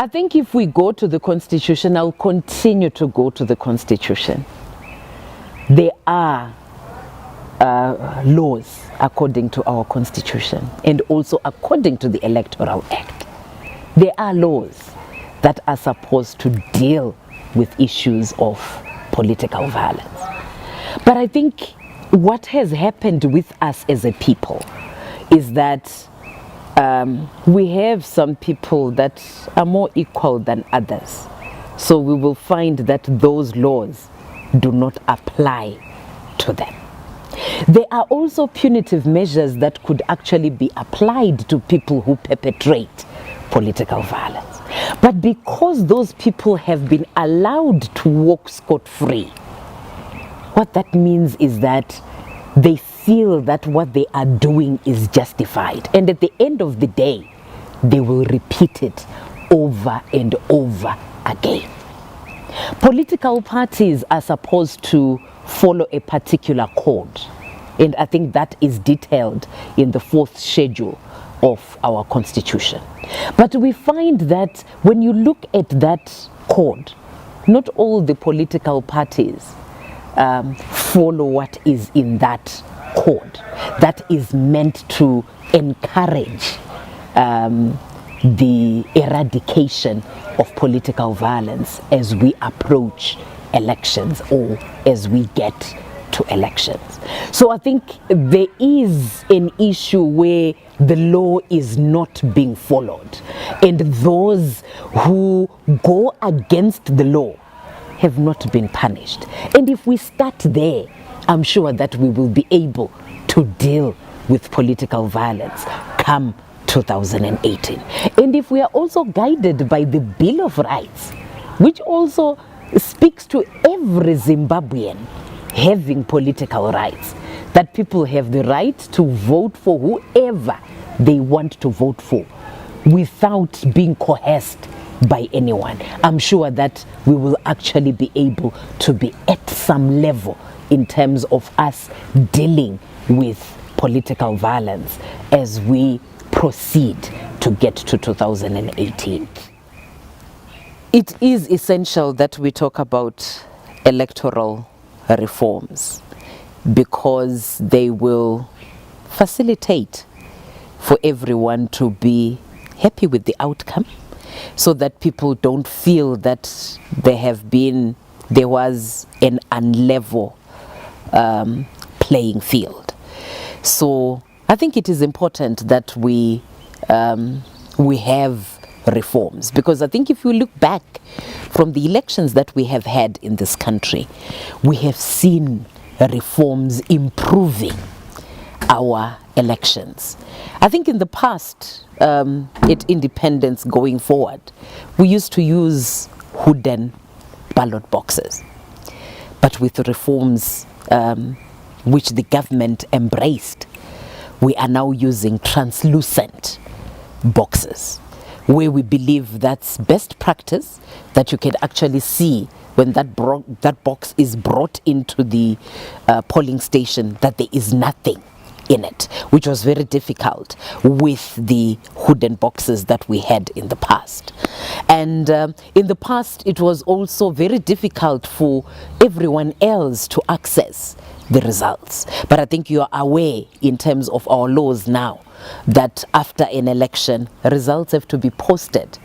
think if we go to the Constitution, I'll continue to go to the Constitution. There are laws according to our Constitution and also according to the Electoral Act. There are laws that are supposed to deal with issues of political violence. But I think what has happened with us as a people is that we have some people that are more equal than others. So we will find that those laws do not apply to them. There are also punitive measures that could actually be applied to people who perpetrate political violence. But because those people have been allowed to walk scot-free, what that means is that they feel that what they are doing is justified. And at the end of the day, they will repeat it over and over again. Political parties are supposed to follow a particular code. And I think that is detailed in the 4th schedule of our Constitution. But we find that when you look at that code, not all the political parties follow what is in that code that is meant to encourage the eradication of political violence as we approach elections or as we get to elections. So I think there is an issue where the law is not being followed, and those who go against the law have not been punished. And if we start there, I'm sure that we will be able to deal with political violence come 2018. And if we are also guided by the Bill of Rights, which also speaks to every Zimbabwean having political rights, that people have the right to vote for whoever they want to vote for without being coerced by anyone. I'm sure that we will actually be able to be at some level in terms of us dealing with political violence as we proceed to get to 2018. It is essential that we talk about electoral reforms because they will facilitate for everyone to be happy with the outcome, so that people don't feel that there was an unlevel playing field. So I think it is important that we have reforms, because I think if you look back from the elections that we have had in this country, we have seen reforms improving our elections. I think in the past, at independence going forward, we used to use wooden ballot boxes. But with the reforms which the government embraced, we are now using translucent boxes, where we believe that's best practice, that you can actually see when that box is brought into the polling station that there is nothing in it, which was very difficult with the wooden boxes that we had in the past. And in the past, it was also very difficult for everyone else to access the results. But I think you are aware in terms of our laws now that after an election, results have to be posted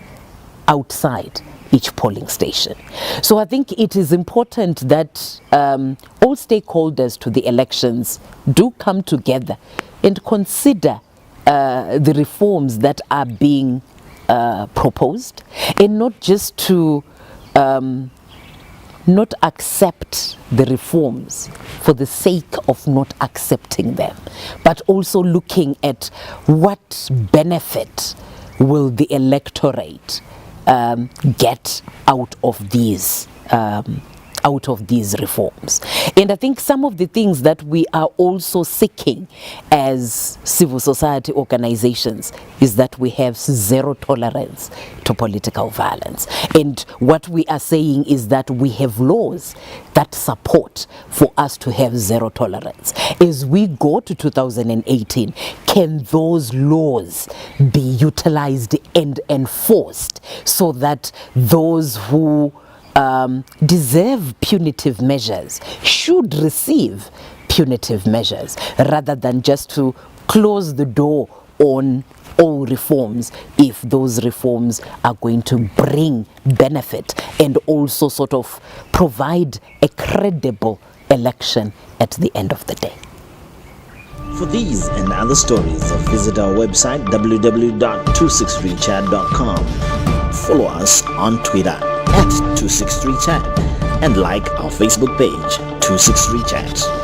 outside each polling station. So I think it is important that all stakeholders to the elections do come together and consider the reforms that are being proposed, and not just to not accept the reforms for the sake of not accepting them, but also looking at what benefit will the electorate get out of these out of these reforms. And I think some of the things that we are also seeking as civil society organizations is that we have zero tolerance to political violence. And what we are saying is that we have laws that support for us to have zero tolerance. As we go to 2018, can those laws be utilized and enforced so that those who deserve punitive measures should receive punitive measures, rather than just to close the door on all reforms if those reforms are going to bring benefit and also sort of provide a credible election at the end of the day. For these and other stories, visit our website www.263chat.com. Follow us on Twitter @263chat and like our Facebook page 263chat.